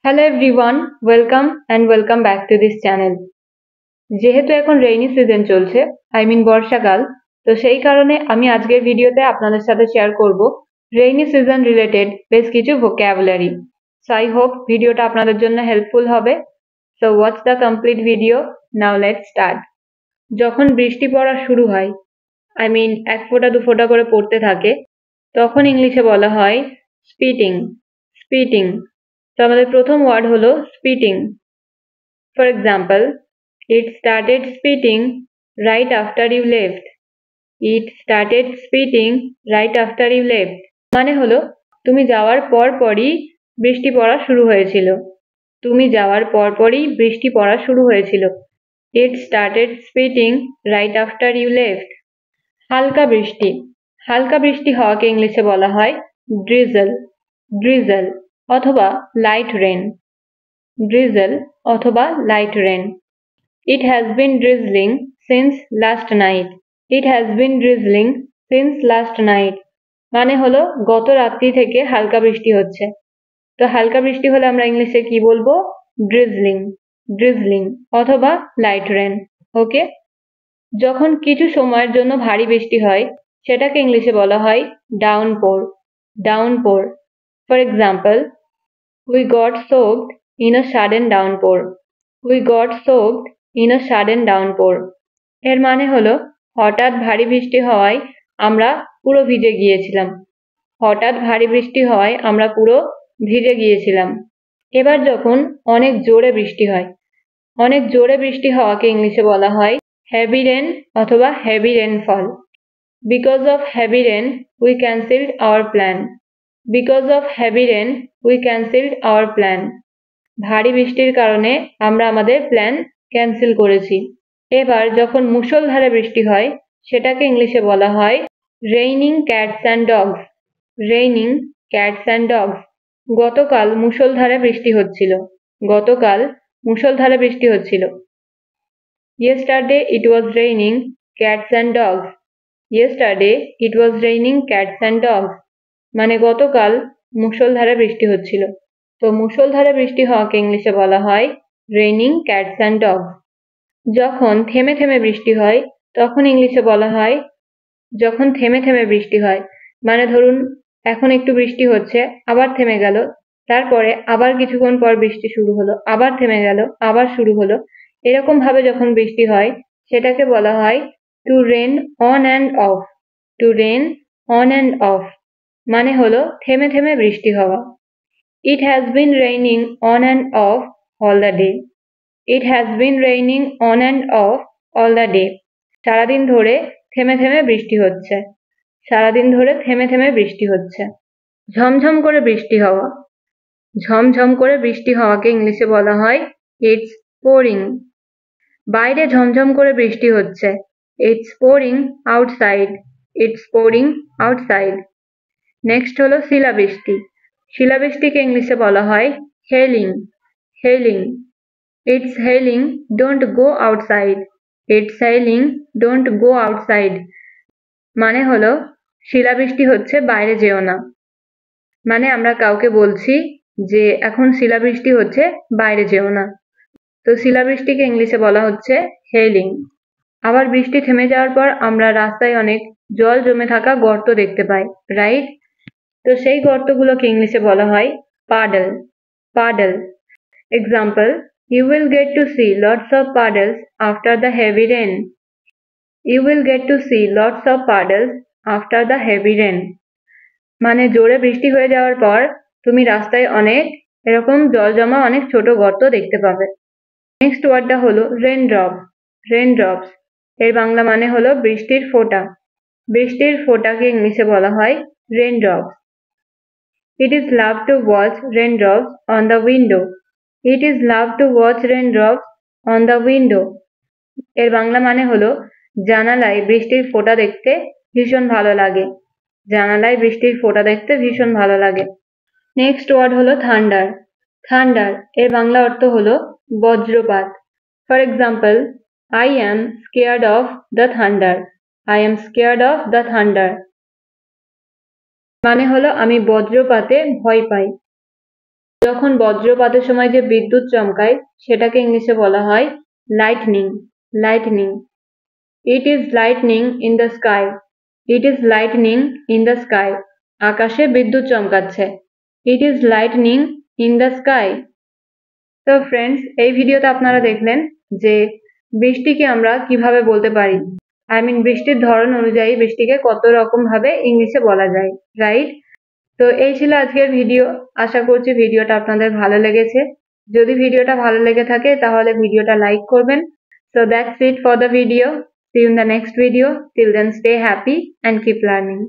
Hello everyone, welcome and welcome back to this channel. যেহেতু এখন rainy season চলছে, বর্ষাকাল, তো সেই কারণে আমি আজকের ভিডিওতে আপনাদের সাথে শেয়ার করব রেইনি সিজন রিলেটেড বেশ কিছু ভোকাবুলারি। সো আই হোপ ভিডিওটা আপনাদের জন্য হেল্পফুল হবে। So watch the complete video. Now let's start. যখন বৃষ্টি পড়া শুরু হয়, এক ফোঁটা দু ফোঁটা করে পড়তে থাকে, তখন ইংলিশে বলা হয় স্পিটিং। স্পিটিং। তো আমাদের প্রথম ওয়ার্ড হলো spitting. For example, it started spitting right after you left. It started spitting right after you left. মানে হলো তুমি যাওয়ার পরপরই বৃষ্টি পড়া শুরু হয়েছিল। তুমি যাওয়ার পরপরই বৃষ্টি পড়া শুরু হয়েছিল। It started spitting right after you left. হালকা বৃষ্টি। হালকা বৃষ্টি হওয়াকে ইংলিশে বলা হয় drizzle. drizzle অথবা লাইট রেন। drizzle অথবা light rain. It has been drizzling since last night. It has been drizzling since last night. মানে হলো গত রাত্রি থেকে হালকা বৃষ্টি হচ্ছে। তো হালকা বৃষ্টি হলে আমরা ইংলিশে কি বলবো? ড্রিজলিং। ড্রিজলিং অথবা লাইট রেন। ওকে। যখন কিছু সময়ের জন্য ভারী বৃষ্টি হয়, সেটাকে ইংলিশে বলা হয় ডাউনপোর। ডাউনপোর। For example, we got soaked in a sudden downpour. We got soaked in a sudden downpour. এর মানে হলো হঠাৎ ভারী বৃষ্টি হওয়ায় আমরা পুরো ভিজে গিয়েছিলাম। হঠাৎ ভারী বৃষ্টি হওয়ায় আমরা পুরো ভিজে গিয়েছিলাম। এবার যখন অনেক জোরে বৃষ্টি হয়, অনেক জোরে বৃষ্টি হওয়াকে ইংলিশে বলা হয় হেভি রেন অথবা heavy rainfall. Because of heavy rain, we cancelled our plan. Because of heavy rain, we cancelled our plan. ভারী বৃষ্টির কারণে আমরা আমাদের প্ল্যান ক্যান্সেল করেছি। এবার যখন মুষলধারে বৃষ্টি হয়, সেটাকে ইংলিশে বলা হয় raining cats and dogs. Raining cats and dogs. গতকাল মুষলধারে বৃষ্টি হচ্ছিল। গতকাল মুষলধারে বৃষ্টি হচ্ছিল। Yesterday it was raining cats and dogs. Yesterday it was raining cats and dogs. মানে গতকাল মুষলধারে বৃষ্টি হচ্ছিল। তো মুষলধারে বৃষ্টি হওয়াকে ইংলিশে বলা হয় রেইনিং ক্যাটস অ্যান্ড ডগস। যখন থেমে থেমে বৃষ্টি হয়, তখন ইংলিশে বলা হয় যখন থেমে থেমে বৃষ্টি হয়, মানে ধরুন এখন একটু বৃষ্টি হচ্ছে, আবার থেমে গেল, তারপরে আবার কিছুক্ষণ পর বৃষ্টি শুরু হলো, আবার থেমে গেল, আবার শুরু হলো, এরকম ভাবে যখন বৃষ্টি হয়, সেটাকে বলা হয় to rain on and off. To rain on and off মানে হলো থেমে থেমে বৃষ্টি হওয়া। It has been raining on and off all the day. It has been raining on and off all the day. সারাদিন ধরে থেমে থেমে বৃষ্টি হচ্ছে। সারাদিন ধরে থেমে থেমে বৃষ্টি হচ্ছে। ঝমঝম করে বৃষ্টি হওয়া। ঝমঝম করে বৃষ্টি হওয়াকে ইংলিশে বলা হয় ইটস পোরিং। বাইরে ঝমঝম করে বৃষ্টি হচ্ছে। It's pouring outside. It's pouring outside. Next হলো শিলাবৃষ্টি। শিলাবৃষ্টিকে ইংলিশে বলা হয় healing. Healing. It's healing, don't go outside. It's healing, don't go outside মানে হলো শিলাবৃষ্টি হচ্ছে, বাইরে যেও না। মানে আমরা কাউকে বলছি যে এখন শিলাবৃষ্টি হচ্ছে, বাইরে যেও না। তো শিলাবৃষ্টিকে ইংলিশে বলা হচ্ছে হেলিং। আবার বৃষ্টি থেমে যাওয়ার পর আমরা রাস্তায় অনেক জল জমে থাকা গর্ত দেখতে পাই, রাইট? তো সেই গর্তগুলোকে ইংলিশে বলা হয় puddle. Puddle. Example, you will get to see lots of puddles after the heavy rain. You will get to see lots of puddles after the heavy rain. মানে জোরে বৃষ্টি হয়ে যাওয়ার পর তুমি রাস্তায় অনেক এরকম জল জমা অনেক ছোট গর্ত দেখতে পাবে। নেক্সট ওয়ার্ডটা হলো রেনড্রপ। রেনড্রপস এর বাংলা মানে হলো বৃষ্টির ফোঁটা। বৃষ্টির ফোঁটাকে ইংলিশে বলা হয় raindrops. It is love to watch raindrops on the window. It is love to watch raindrops on the window. এর বাংলা মানে হলো জানালায় বৃষ্টির ফোঁটা দেখতে ভীষণ ভালো লাগে। জানালায় বৃষ্টির ফোঁটা দেখতে ভীষণ ভালো লাগে। নেক্সট ওয়ার্ড হলো থান্ডার। থান্ডার এর বাংলা অর্থ হলো বজ্রপাত। For example, I am scared of the thunder. I am scared of the thunder মানে হলো আমি বজ্রপাতে ভয় পাই। যখন বজ্রপাতের সময় যে বিদ্যুৎ চমকায় সেটাকে ইংলিশে বলা হয় lightning. Lightning. It is lightning in the sky. It is lightning in the sky. আকাশে বিদ্যুৎ চমকাচ্ছে। It is lightning in the sky. তো ফ্রেন্ডস, এই ভিডিওতে আপনারা দেখলেন যে বৃষ্টিকে আমরা কিভাবে বলতে পারি। বৃষ্টির ধরন অনুযায়ী বৃষ্টিকে কত রকম ভাবে ইংলিশে বলা যায়, রাইট? তো এই ছিল আজকের ভিডিও। আশা করছি ভিডিওটা আপনাদের ভালো লেগেছে। যদি ভিডিওটা ভালো লেগে থাকে তাহলে ভিডিওটা লাইক করবেন। So that's it for the video. See you in the next video. Till then, stay happy and keep learning.